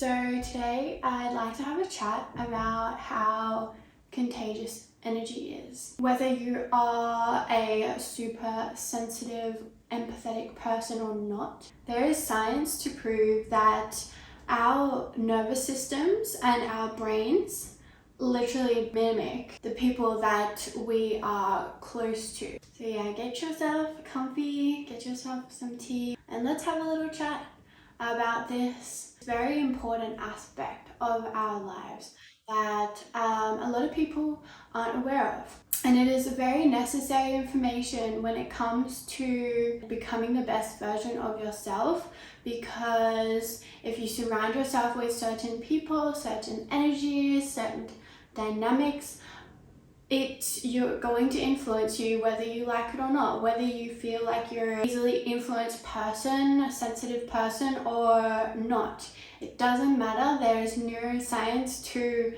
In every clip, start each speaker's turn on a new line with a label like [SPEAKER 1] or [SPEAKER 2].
[SPEAKER 1] So today I'd like to have a chat about how contagious energy is. Whether you are a super sensitive, empathetic person or not, there is science to prove that our nervous systems and our brains literally mimic the people that we are close to. So yeah, get yourself comfy, get yourself some tea, and let's have a little chat about this very important aspect of our lives that a lot of people aren't aware of. And it is very necessary information when it comes to becoming the best version of yourself, because if you surround yourself with certain people, certain energies, certain dynamics, you're going to influence you whether you like it or not, whether you feel like you're an easily influenced person, a sensitive person or not. It doesn't matter. There is neuroscience to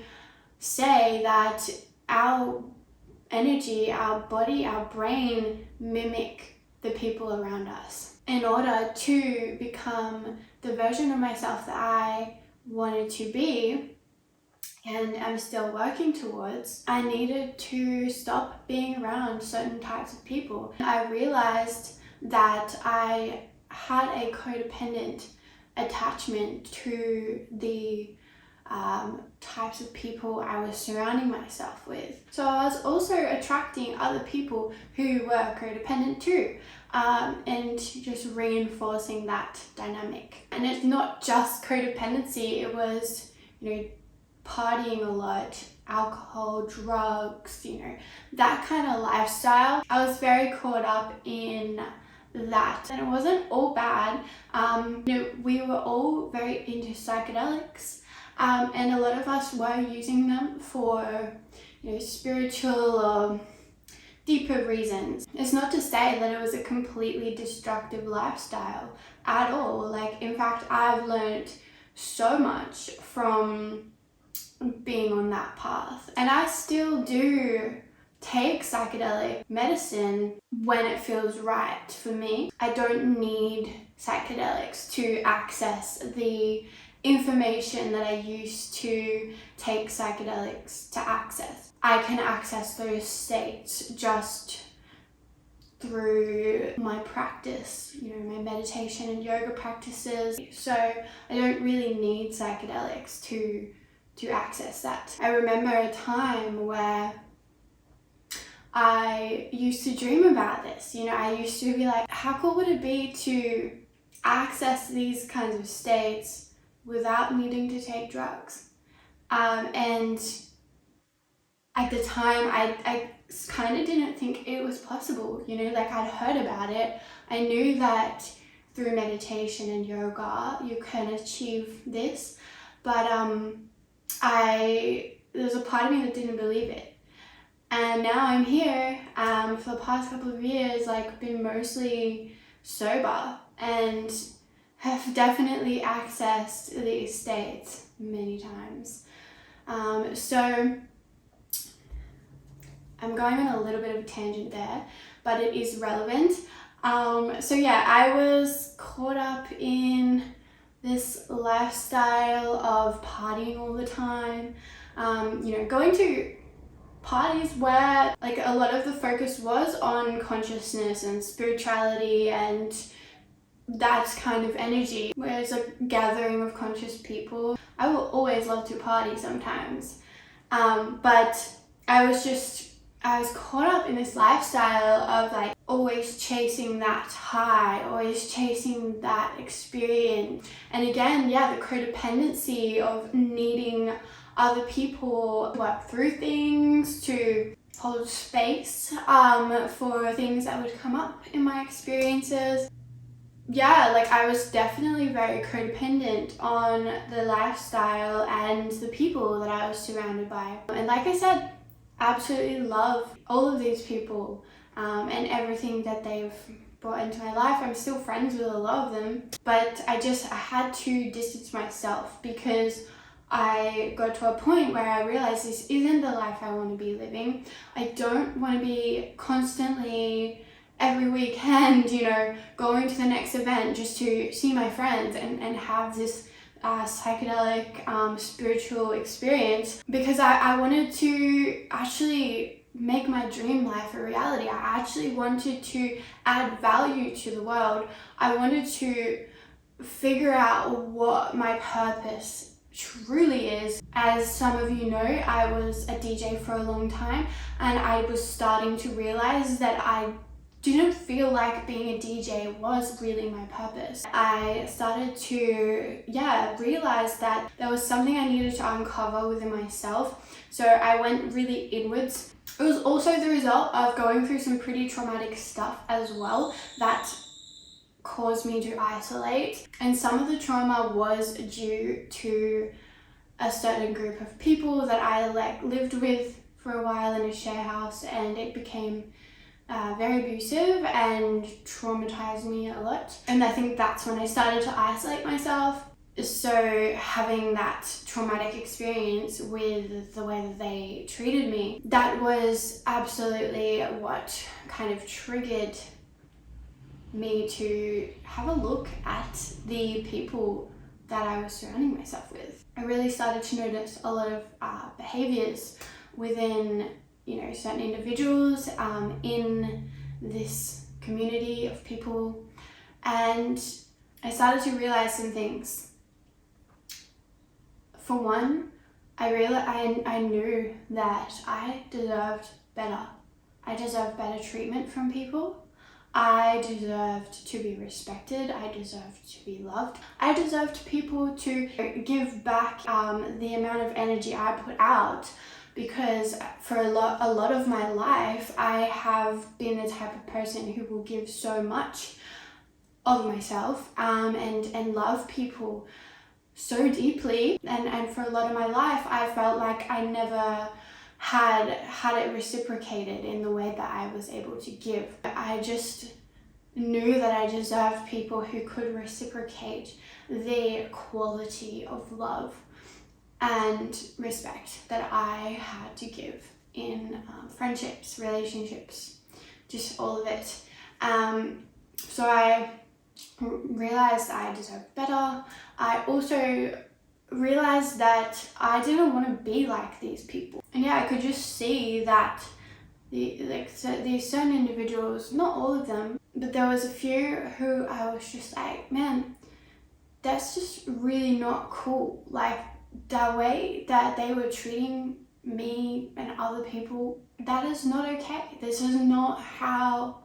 [SPEAKER 1] say that our energy, our body, our brain mimic the people around us. In order to become the version of myself that I wanted to be, and I'm still working towards, I needed to stop being around certain types of people. I realized that I had a codependent attachment to the types of people I was surrounding myself with. So I was also attracting other people who were codependent too, and just reinforcing that dynamic. And it's not just codependency, it was, partying a lot, alcohol, drugs, that kind of lifestyle. I was very caught up in that, and it wasn't all bad. We were all very into psychedelics, and a lot of us were using them for spiritual or deeper reasons. It's not to say that it was a completely destructive lifestyle at all. In fact, I've learned so much from being on that path, and I still do take psychedelic medicine when it feels right for me. I don't need psychedelics to access the information that I used to take psychedelics to access. I can access those states just through my practice, my meditation and yoga practices. So I don't really need psychedelics to access that. I remember a time where I used to dream about this. I used to be like, how cool would it be to access these kinds of states without needing to take drugs? And at the time, I kind of didn't think it was possible. I'd heard about it. I knew that through meditation and yoga, you can achieve this, but there's a part of me that didn't believe it. And now I'm here for the past couple of years, been mostly sober and have definitely accessed these states many times. So I'm going on a little bit of a tangent there, but it is relevant. So yeah, I was caught up in this lifestyle of partying all the time, going to parties where a lot of the focus was on consciousness and spirituality and that kind of energy, whereas a gathering of conscious people, I will always love to party sometimes, but I was caught up in this lifestyle of always chasing that high, always chasing that experience. And again, the codependency of needing other people to work through things, to hold space for things that would come up in my experiences. I was definitely very codependent on the lifestyle and the people that I was surrounded by. And like I said, absolutely love all of these people and everything that they've brought into my life. I'm still friends with a lot of them, but I had to distance myself because I got to a point where I realized this isn't the life I want to be living. I don't want to be constantly every weekend, going to the next event just to see my friends and have this psychedelic spiritual experience, because I wanted to actually make my dream life a reality. I actually wanted to add value to the world. I wanted to figure out what my purpose truly is. As some of you know, I was a DJ for a long time, and I was starting to realize that I didn't feel like being a DJ was really my purpose. I started to realize that there was something I needed to uncover within myself. So I went really inwards. It was also the result of going through some pretty traumatic stuff as well that caused me to isolate, and some of the trauma was due to a certain group of people that I lived with for a while in a share house, and it became very abusive and traumatized me a lot. And I think that's when I started to isolate myself. So having that traumatic experience with the way that they treated me, that was absolutely what kind of triggered me to have a look at the people that I was surrounding myself with. I really started to notice a lot of behaviors within, certain individuals in this community of people, and I started to realize some things. For one, I knew that I deserved better. I deserved better treatment from people. I deserved to be respected. I deserved to be loved. I deserved people to give back the amount of energy I put out, because for a lot of my life, I have been the type of person who will give so much of myself and love people so deeply. And for a lot of my life, I felt like I never had it reciprocated in the way that I was able to give. I just knew that I deserved people who could reciprocate the quality of love and respect that I had to give in friendships, relationships, just all of it. So I realized I deserved better. I also realized that I didn't want to be like these people. And I could just see that these certain individuals, not all of them, but there was a few who I was just like, man, that's just really not cool. Like, the way that they were treating me and other people, that is not okay. This is not how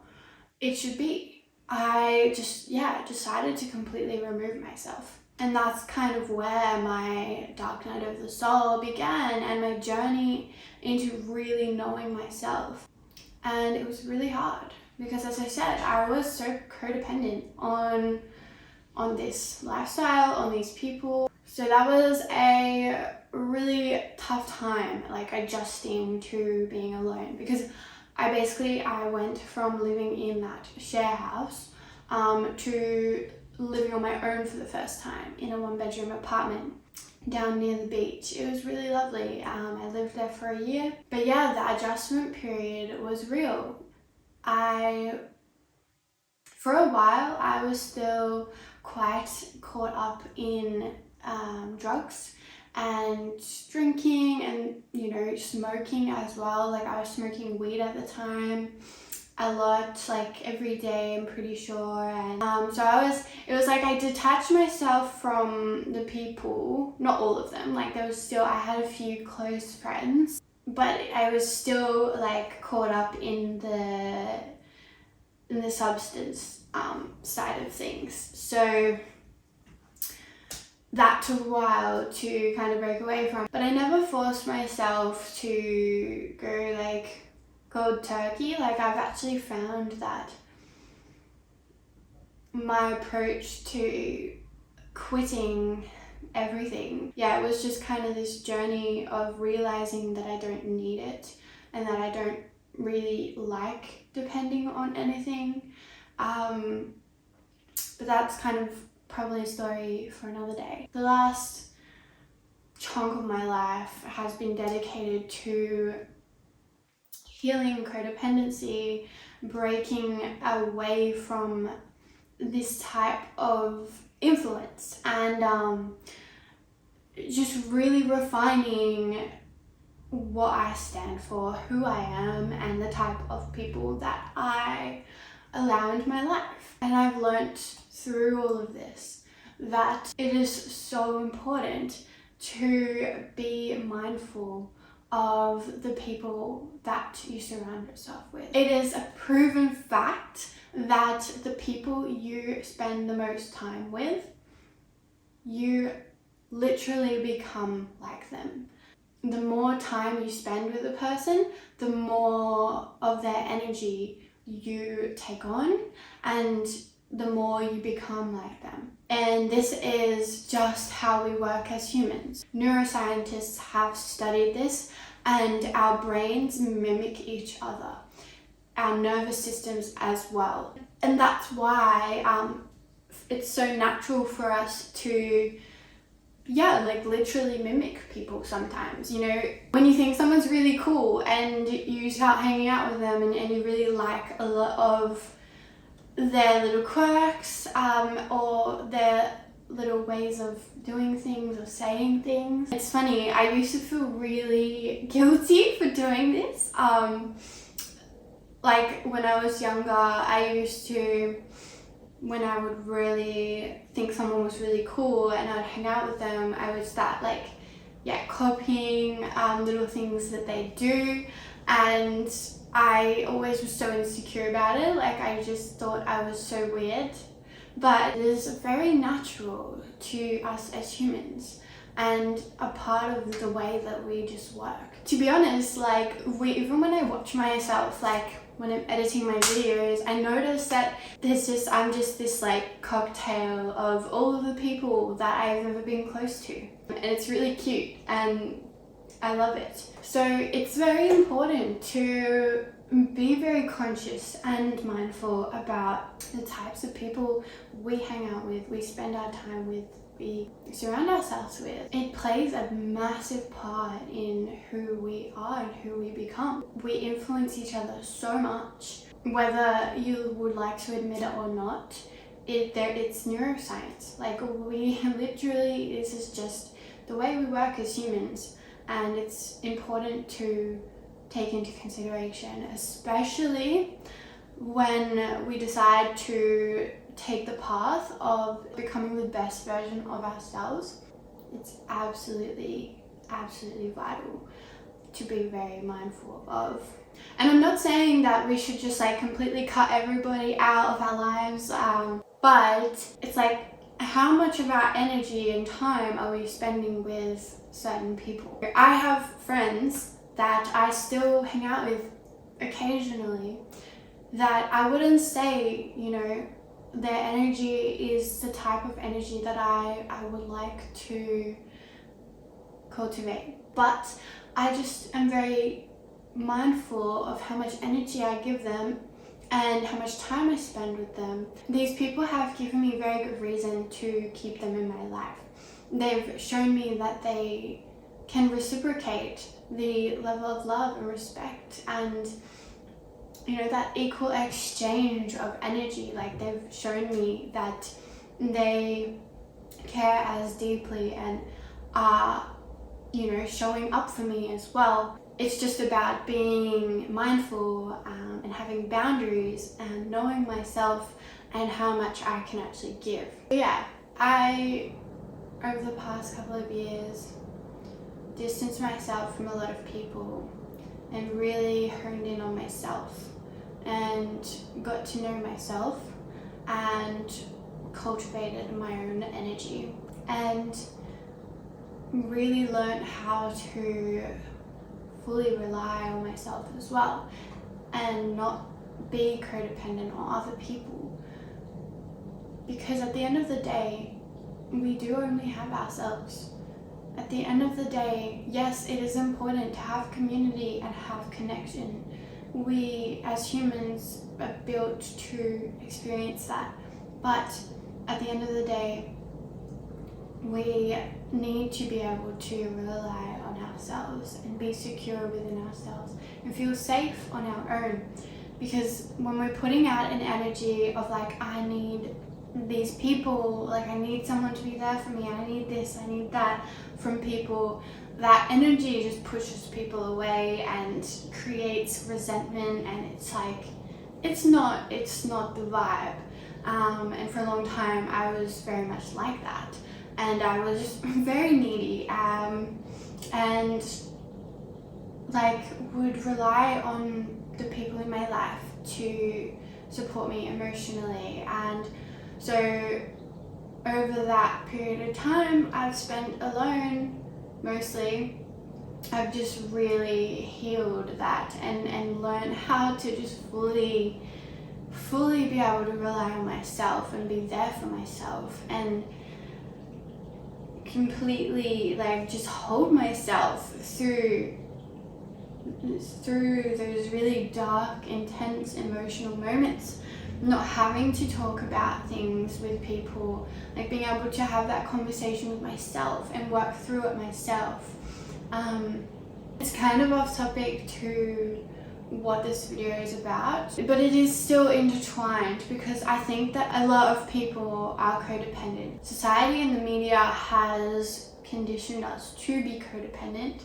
[SPEAKER 1] it should be. I just, decided to completely remove myself. And that's kind of where my dark night of the soul began, and my journey into really knowing myself. And it was really hard because, as I said, I was so codependent on this lifestyle, on these people. So that was a really tough time, adjusting to being alone, because I went from living in that share house to living on my own for the first time in a 1-bedroom apartment down near the beach. It was really lovely. I lived there for a year. But the adjustment period was real. For a while, I was still quite caught up in drugs and drinking and, smoking as well. I was smoking weed at the time a lot, every day, I'm pretty sure. And so it was I detached myself from the people, not all of them. I had a few close friends, but I was still caught up in the substance side of things. So that took a while to kind of break away from. But I never forced myself to go cold turkey. I've actually found that my approach to quitting everything, it was just kind of this journey of realizing that I don't need it and that I don't really like depending on anything. But that's kind of probably a story for another day. The last chunk of my life has been dedicated to healing codependency, breaking away from this type of influence. And just really refining what I stand for, who I am, and the type of people that I allow into my life. And I've learnt through all of this that it is so important to be mindful of the people that you surround yourself with. It is a proven fact that the people you spend the most time with, you literally become like them. The more time you spend with a person, the more of their energy you take on, and the more you become like them. And this is just how we work as humans. Neuroscientists have studied this, and our brains mimic each other, our nervous systems as well. And that's why it's so natural for us to literally mimic people sometimes. When you think someone's really cool and you start hanging out with them and you really like a lot of their little quirks or their little ways of doing things or saying things. It's funny, I used to feel really guilty for doing this. Like when I was younger, I used to, when I would really think someone was really cool and I'd hang out with them, I would start copying little things that they do, and I always was so insecure about it. I just thought I was so weird. But it is very natural to us as humans and a part of the way that we just work. To be honest, even when I watch myself, when I'm editing my videos, I notice that I'm just this cocktail of all of the people that I've ever been close to. And it's really cute and I love it. So it's very important to be very conscious and mindful about the types of people we hang out with, we spend our time with, we surround ourselves with. It plays a massive part in who we are and who we become. We influence each other so much, whether you would like to admit it or not. It's neuroscience. We literally, this is just the way we work as humans, and it's important to take into consideration, especially when we decide to take the path of becoming the best version of ourselves. It's absolutely vital to be very mindful of. And I'm not saying that we should just completely cut everybody out of our lives, but it's how much of our energy and time are we spending with certain people? I have friends that I still hang out with occasionally that I wouldn't say, their energy is the type of energy that I would like to cultivate. But I just am very mindful of how much energy I give them and how much time I spend with them. These people have given me very good reason to keep them in my life. They've shown me that they can reciprocate the level of love and respect and that equal exchange of energy. They've shown me that they care as deeply and are showing up for me as well. It's just about being mindful and having boundaries and knowing myself and how much I can actually give. I over the past couple of years distanced myself from a lot of people and really honed in on myself and got to know myself and cultivated my own energy and really learned how to fully rely on myself as well and not be codependent on other people, because at the end of the day we do only have ourselves. At the end of the day, yes, it is important to have community and have connection. We as humans are built to experience that, but at the end of the day we need to be able to rely on ourselves and be secure within ourselves and feel safe on our own. Because when we're putting out an energy of I need these people, like I need someone to be there for me, I need this, I need that from people, that energy just pushes people away and creates resentment, and it's like it's not the vibe. And for a long time I was very much like that, and I was very needy, and like would rely on the people in my life to support me emotionally. And so over that period of time I've spent alone mostly, I've just really healed that and learned how to just fully be able to rely on myself and be there for myself, and completely like just hold myself through those really dark, intense, emotional moments, not having to talk about things with people, like being able to have that conversation with myself and work through it myself. It's kind of off topic to what this video is about, but it is still intertwined because I think that a lot of people are codependent. Society and the media has conditioned us to be codependent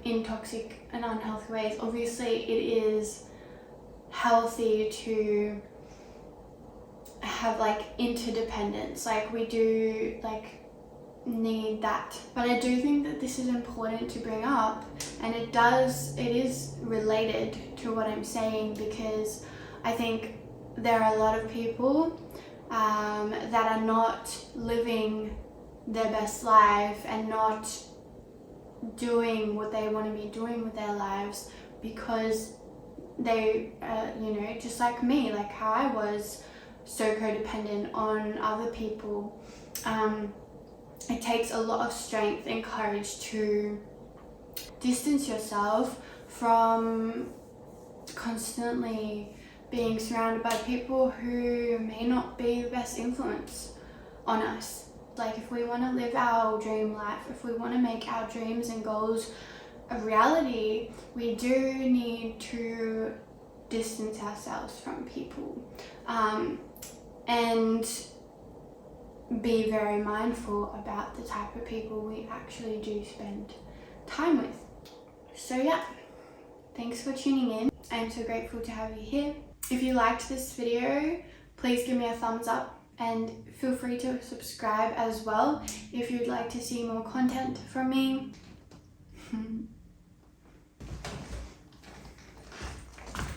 [SPEAKER 1] in toxic and unhealthy ways. Obviously it is healthy to have like interdependence, like we do like need that, but I do think that this is important to bring up, and it is related to what I'm saying, because I think there are a lot of people that are not living their best life and not doing what they want to be doing with their lives because they just like me, like how I was so codependent on other people. It takes a lot of strength and courage to distance yourself from constantly being surrounded by people who may not be the best influence on us. Like if we want to live our dream life, if we want to make our dreams and goals a reality, we do need to distance ourselves from people, and be very mindful about the type of people we actually do spend time with. So yeah, thanks for tuning in. I'm so grateful to have you here. If you liked this video, please give me a thumbs up and feel free to subscribe as well if you'd like to see more content from me.